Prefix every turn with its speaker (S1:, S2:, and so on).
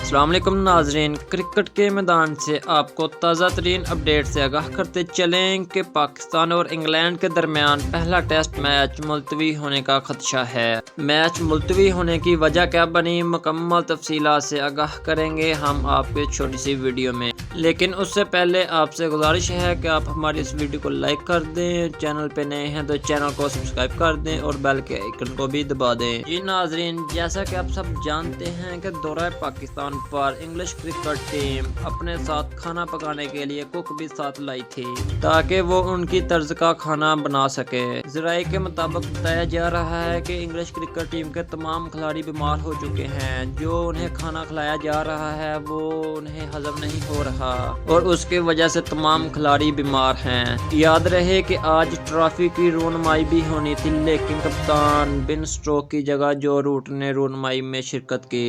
S1: अस्सलाम वालेकुम नाजरीन, क्रिकेट के मैदान से आपको ताज़ा तरीन अपडेट से आगाह करते चलें कि पाकिस्तान और इंग्लैंड के दरमियान पहला टेस्ट मैच मुलतवी होने का खदशा है। मैच मुलतवी होने की वजह क्या बनी, मुकम्मल तफसीलात से आगाह करेंगे हम आपके छोटी सी वीडियो में। लेकिन उससे पहले आपसे गुजारिश है कि आप हमारी इस वीडियो को लाइक कर दें, चैनल पे नए हैं तो चैनल को सब्सक्राइब कर दें और बेल के आइकन को भी दबा दें। जी नाजरीन, जैसा कि आप सब जानते हैं कि दौरा पाकिस्तान पर इंग्लिश क्रिकेट टीम अपने साथ खाना पकाने के लिए कुक भी साथ लाई थी ताकि वो उनकी तर्ज का खाना बना सके। ज़राए के मुताबिक बताया जा रहा है कि इंग्लिश क्रिकेट टीम के तमाम खिलाड़ी बीमार हो चुके हैं। जो उन्हें खाना खिलाया जा रहा है वो उन्हें हजम नहीं हो रहा और उसकी वजह से तमाम खिलाड़ी बीमार हैं। याद रहे कि आज ट्रॉफी की रोनमाई भी होनी थी, लेकिन कप्तान बिन स्टोक की जगह जो रूट ने रोनमाई में शिरकत की।